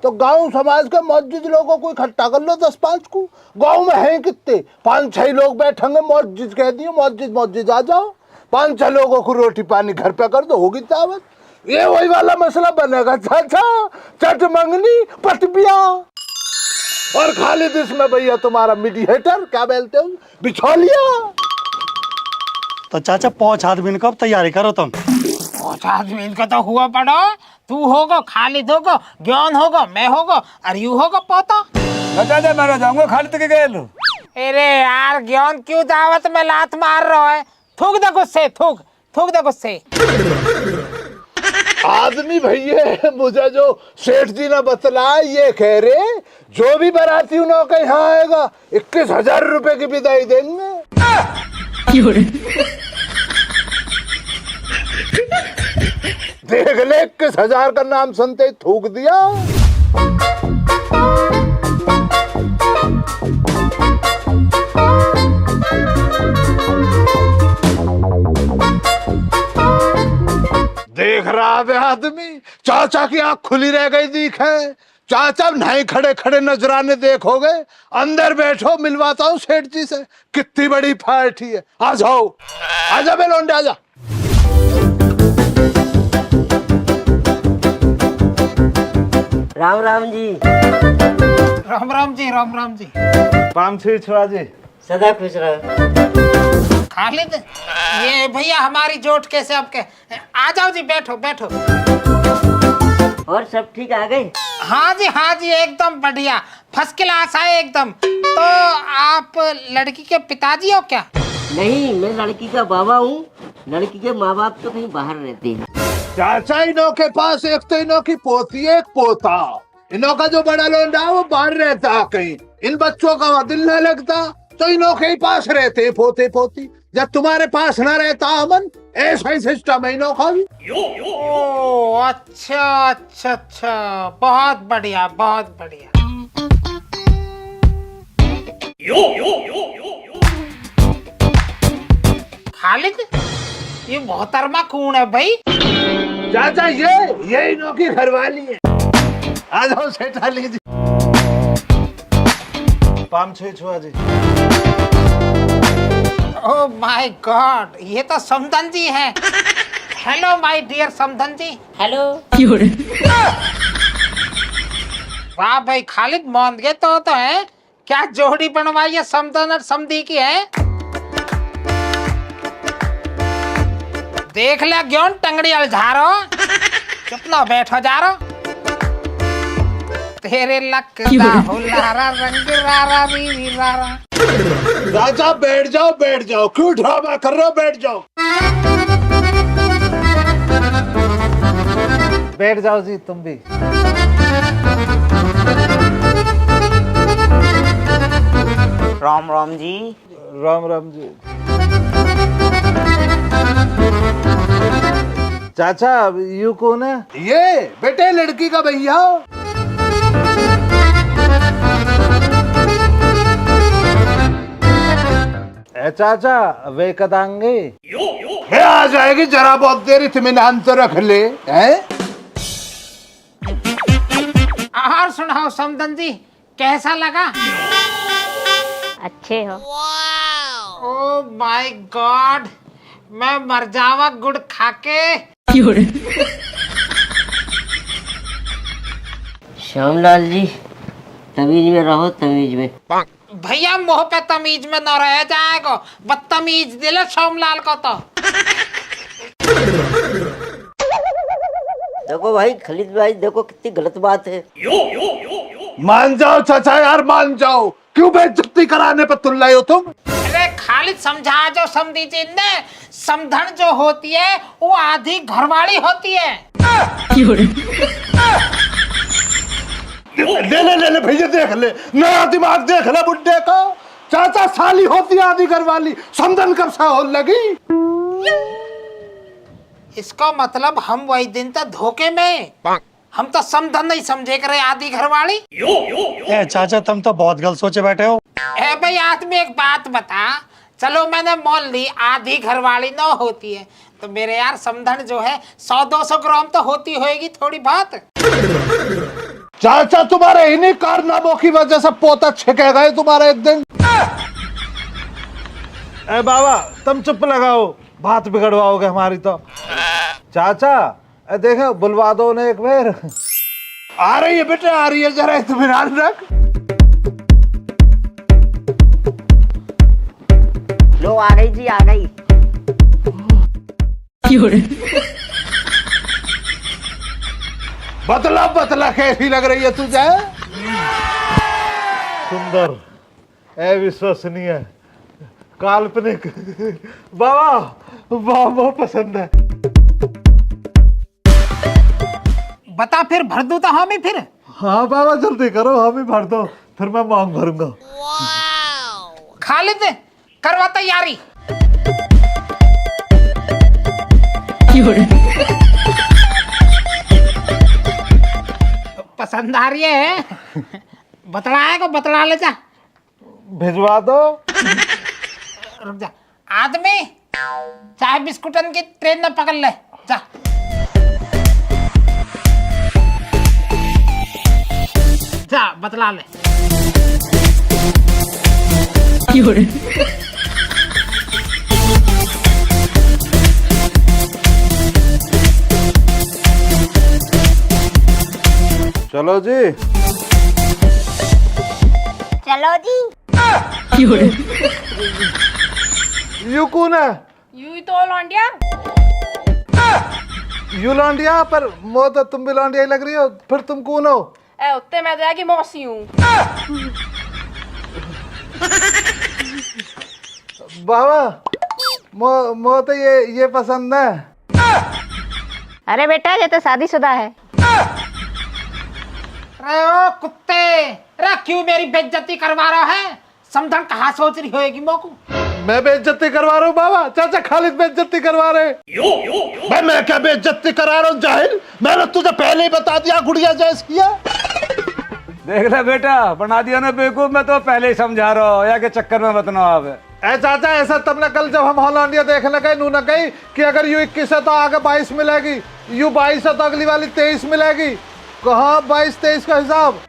तो गांव समाज के मस्जिद लोगों को इकट्ठा कर लो 10-5 को। गांव में हैं कितने, 5-6 लोग बैठेंगे, मस्जिद कह दिए मस्जिद आ जाओ, 5-6 लोगों को रोटी पानी घर पे कर दो, होगी दावत। ये वही वाला मसला बनेगा चाचा, चट मंगनी पटबिया। और खालिद इसमें भैया तुम्हारा मीडिएटर, क्या बोलते हो, बिछौलिया। तो चाचा 5 आदमी कब तैयारी करो तुम। 5 आदमी का तो हुआ पड़ो, तू होगा, खालिद होगा, ज्ञान होगा, मैं होगा, और यू होगा पोता। चाचा मैं जाऊंगा खालिद के गए। अरे यार ज्ञान क्यों दावत में लात मार रहा है, थूक दे गुस्से, थूक दे गुस्से। आदमी भैया मुझे जो सेठ जी ने बतलाया, ये कह रहे जो भी बाराती उन्होंने यहाँ आएगा 21,000 रुपए की विदाई देंगे। देख ले 21,000 का नाम सुनते ही थूक दिया। खराब है आदमी। चाचा की आंख खुली रह गई दिखे। चाचा नहीं खड़े खड़े नजराने देखोगे। अंदर बैठो, मिलवाता हूँ सेठ जी से। कितनी बड़ी पार्टी है। आ जाओ, आजा बे लौंडे, आजा। राम राम जी। राम राम जी, राम राम जी। पाम छुआ जी, सदा खुश रहो। खालिद, ये भैया हमारी जोट कैसे आपके। आ जाओ जी, बैठो बैठो। और सब ठीक आ गए? हाँ जी, एकदम बढ़िया, फर्स्ट क्लास है एकदम। तो आप लड़की के पिताजी हो क्या? नहीं, मैं लड़की का बाबा हूँ। लड़की के माँ बाप तो कहीं बाहर रहते हैं। चाचा इनों के पास एक तो इनों की पोती है, एक पोता। इनों का जो बड़ा लौंडा है वो बाहर रहता है कहीं। इन बच्चों का वहाँ दिल न लगता तो इनों के ही पास रहते हैं पोते पोती। जब तुम्हारे पास न रहता अमन, ऐसा ही सिस्टम है इनों का भी। ओ अच्छा अच्छा अच्छा, बहुत बढ़िया बहुत बढ़िया। खालिद, ये मोहतरमा कौन है भाई? चाचा ये इनों की घरवाली है। आ जाओ सेठा लीजिए। पाम छुआ जी। ओह माय गॉड, ये तो समधन जी हैं। हेलो माय डियर समधन जी। हेलो। वाह भाई खालिद, मान गए तो है। क्या जोड़ी बनवाई है समधन और समधी की है? देख ले क्यों टंगड़ी अलझारो। चुप ना बैठो जा रो। तेरे लक दा हुलारा रंग रारा री रारा। राजा बैठ जाओ, क्यों ड्रामा कर रहे हो? बैठ जाओ। बैठ जाओ जी तुम भी। राम राम जी। राम राम जी। चाचा यू कौन है? ये बेटे लड़की का भैया। चाचा वे कदांगे मैं आ जाएगी, जरा बहुत देर इत्मीनान तो रख ले। हैं? और सुनाओ समधन जी, कैसा लगा? अच्छे हो। ओ माय गॉड, मैं मर जावा गुड़ खाके। श्यामलाल जी, तमीज में रहो, तमीज में। भैया मुंह पे तमीज में न रह जाएगा, बदतमीज दिले सोमलाल को तो। देखो भाई खालिद भाई, देखो कितनी गलत बात है। मान जाओ चाचा यार, मान जाओ। क्यों बेइज्जती कराने पर तुल रहे हो तुम? अरे खालिद समझा जो समझी जी ने, समधन जो होती है वो आधी घरवाली होती है। ले भैया, देख ले नया दिमाग, देख ले बुड्ढे का। चाचा साली होती है आधी घरवाली, समधन कब से हो लगी। इसका मतलब हम वही दिन तक धोखे में। हम तो समधन नहीं समझे करे आधी घरवाली। ए चाचा, तुम तो बहुत गलत सोचे बैठे हो। ए भाई आदमी एक बात बता, चलो मैंने मान ली आधी घरवाली न होती है, तो मेरे यार समधन जो है 100-200 ग्राम तो होती होगी थोड़ी बहुत। चाचा तुम्हारे इन्हीं कारनामों की वजह से पोता छिके गए तुम्हारे एक दिन। ए बाबा तुम चुप लगाओ, बात बिगड़वाओगे हमारी तो। चाचा देखो बुलवा दो ने एक बार। आ रही है बेटे, आ रही है, जरा इत्मीनान रख। लो आ गई जी, आ गई। बतला कैसी लग रही है तुझे? सुंदर, अविश्वसनीय, काल्पनिक। बाबा बहुत पसंद है। बता फिर भर दूं तो हम ही फिर। हाँ बाबा जल्दी करो, हम ही भर दो, फिर मैं मांग भरूंगा। खालिद करवा तैयारी। पसंद आ रही है? बतलाए को बतला ले जा। भिजवा दो। रुक जा आदमी, चाय बिस्कुटन की ट्रेन न पकड़ ले जा। बतला ले। चलो जी। चलो जी। यू कौन है? यू ही तो लौंडिया। यू लौंडिया, पर मो तो तुम भी लौंडिया ही लग रही हो, फिर तुम कौन हो? ए उत्ते मैं तो की मौसी हूँ। बाबा मो तो ये पसंद है। अरे बेटा ये तो शादीशुदा है। अरे ओ कुत्ते, अरे क्यों मेरी बेइज्जती करवा रहा है? समझन कहाँ सोच रही होएगी मोकू? मैं बेइज्जती करवा रहा हूँ बाबा? चाचा खालिद बेइज्जती करवा रहे। भाई मैं क्या बेइज्जती करा रहा हूँ जाहिल? मैंने तुझे पहले ही बता दिया गुड़िया जैस किया। देख ले बेटा, बना दिया ना बेवकूफ। मैं तो पहले ही समझा रहा हूँ, या के चक्कर में मत ना आवे। ए चाचा, ऐसा तब ना कल जब हम हॉलैंडिया देखने गए नू न गई कि अगर यू 21 है तो आगे 22 मिलेगी, यू 22 है तो अगली वाली 23 मिलेगी। कहाँ 22-23 का हिसाब?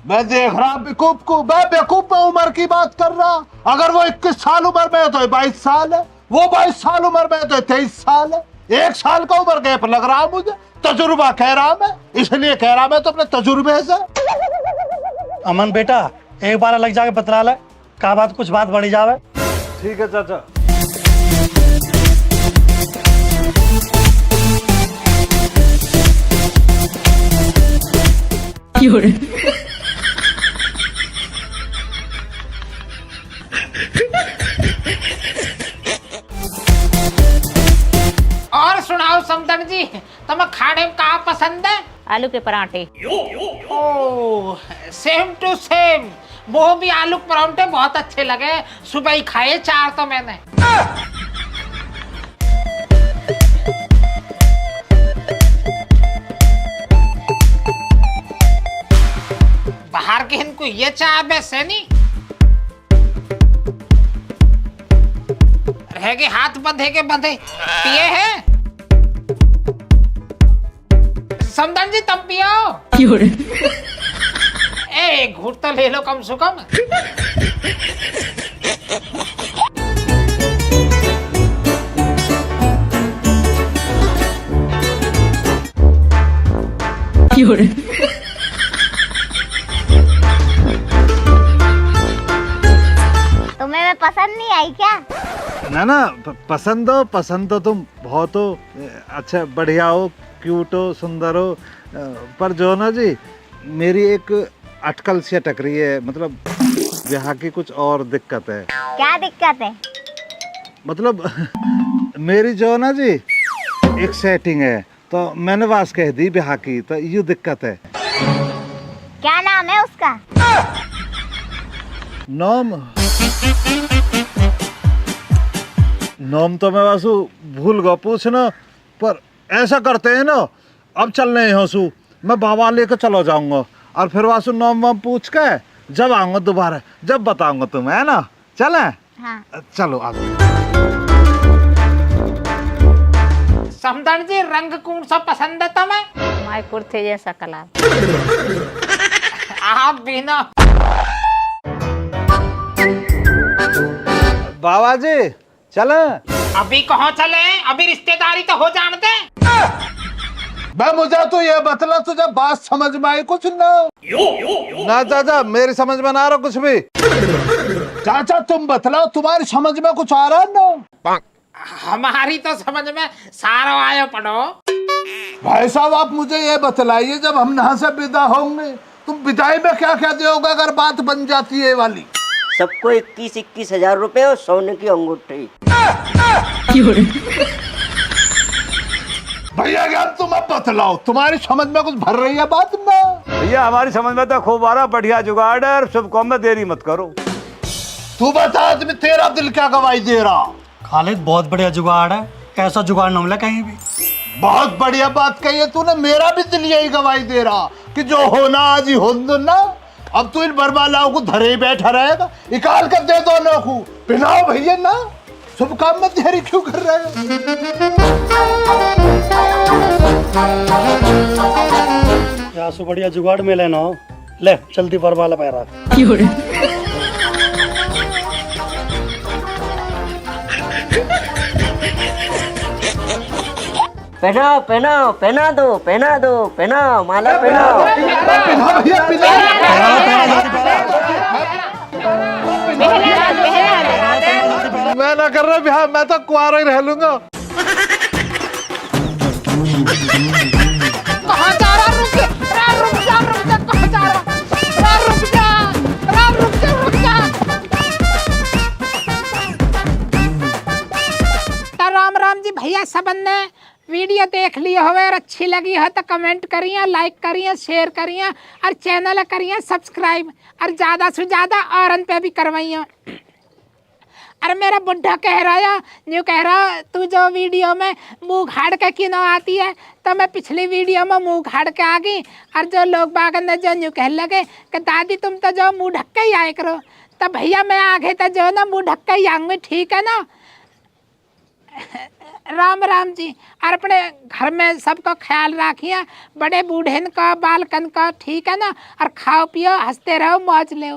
मैं देख रहा बेवकूफ को, मैं बेवकूफ उम्र की बात कर रहा। अगर वो 21 साल उम्र में है तो 22 साल है, वो 22 साल उम्र में है तो 23 साल है। 1 साल का उम्र गैप लग रहा मुझे, तजुर्बा कह रहा मैं, इसलिए कह रहा मैं तो अपने तजुर्बे से। अमन बेटा, एक बार अलग जाके बतला ले, का बात कुछ बात बढ़ी जावे। ठीक है चाचा। और सुनाओ समदन जी, तुम्हें खाने में कहाँ पसंद है? आलू के पराठे। ओह सेम टू सेम, वो भी आलू के पराठे बहुत अच्छे लगे। सुबह ही खाए 4 तो मैंने। बाहर के इनको ये चाय वैसे नहीं रहेगे, हाथ बंधे के बंधे पिए हैं। समदन जी तुम पियो। ए घूट तो ले लो कम से कम। तुम्हें मैं पसंद नहीं आई क्या? ना पसंद तो तुम बहुत हो, अच्छा बढ़िया हो, क्यूट हो, सुंदर हो, पर जो ना जी मेरी एक अटकल सी अटक रही है। मतलब यहाँ की कुछ और दिक्कत है। क्या दिक्कत है? मतलब मेरी जो ना जी एक सेटिंग है, तो मैंने वास कह दी ब्याह की, तो ये दिक्कत है। क्या नाम है उसका? नाम तो मैं वासु भूल गया पूछना, पर ऐसा करते हैं ना, अब चलने हैं हंसू, मैं बाबा लेकर चला जाऊंगा और फिर वासु नाम वाम पूछ के जब आऊंगा दोबारा, जब बताऊंगा तुम्हें, है ना? चले? हाँ। चलो आगे। समदन जी रंग कौन सा पसंद है तुम्हें? हमारे कुर्ते जैसा कलर। आप भी ना। बाबा जी चले? अभी कहाँ चले? अभी रिश्तेदारी तो हो जानते। मैं मुझे तो ये बतला, तुझे बात समझ में आई कुछ ना? ना चाचा, मेरी समझ में ना आ रहा कुछ भी। चाचा तुम बतलाओ, तुम्हारी समझ में कुछ आ रहा ना? हमारी तो समझ में सारा आया पड़ो। भाई साहब आप मुझे ये बतलाइए, जब हम यहाँ से विदा होंगे, तुम विदाई में क्या क्या दोगे अगर बात बन जाती है वाली? सबको 21-21 हजार रुपए और सोने की अंगूठी। भैया क्या तुम अब बतलाओ, तुम्हारी समझ में कुछ भर रही है बात में? भैया हमारी समझ में तो खूब आ रहा, बढ़िया जुगाड़ है, शुभ काम में देरी मत करो। तू बता आदमी, तेरा दिल क्या गवाही दे रहा? खालिद बहुत बढ़िया जुगाड़ है, ऐसा जुगाड़ न मिला कहीं भी। बहुत बढ़िया बात कही है तूने, मेरा भी दिल यही गवाही दे रहा कि जो होना आज ही हो ना। अब तू इन बरबालाओं को धरे ही बैठा रहेगा, निकाल कर दे दो ना को पिनाओ भैया ना। शुभ काम में देरी क्यों कर रहे हो? बढ़िया जुगाड़ मिले ना। ले जल्दी फरमा ले पैरा पहनाओ पहनाओ पहना दो पहनाओ माला पहनाओ। मैं ना कर रहा बिहार, मैं तो कुआरा ही रह लूंगा। कहाँ जा रहा? रुक जा कहाँ जा रहा? रुक जा। राम जी भैया सबन ने वीडियो देख ली हो और अच्छी लगी हो तो कमेंट करिए, लाइक करिए, शेयर करिए और चैनल करिए सब्सक्राइब और ज़्यादा से ज़्यादा औरन पे भी करवाइए। अरे मेरा बुढ़ा कह रहा न्यू कह रहा तू जो वीडियो में मुंह घाड़ के क्यों ना आती है, तो मैं पिछली वीडियो में मुंह घाड़ के आ गई और जो लोग बागन ने जो न्यू कह लगे कि दादी तुम तो जो मुंह ढक के ही आए करो, तो भैया मैं आगे तो जो ना मुंह ढक के ही आऊँगी, ठीक है ना। राम जी और अपने घर में सबको ख्याल रखिए, बड़े बूढ़े का बालकन का, ठीक है ना। और खाओ पियो हंसते रहो मौज लो।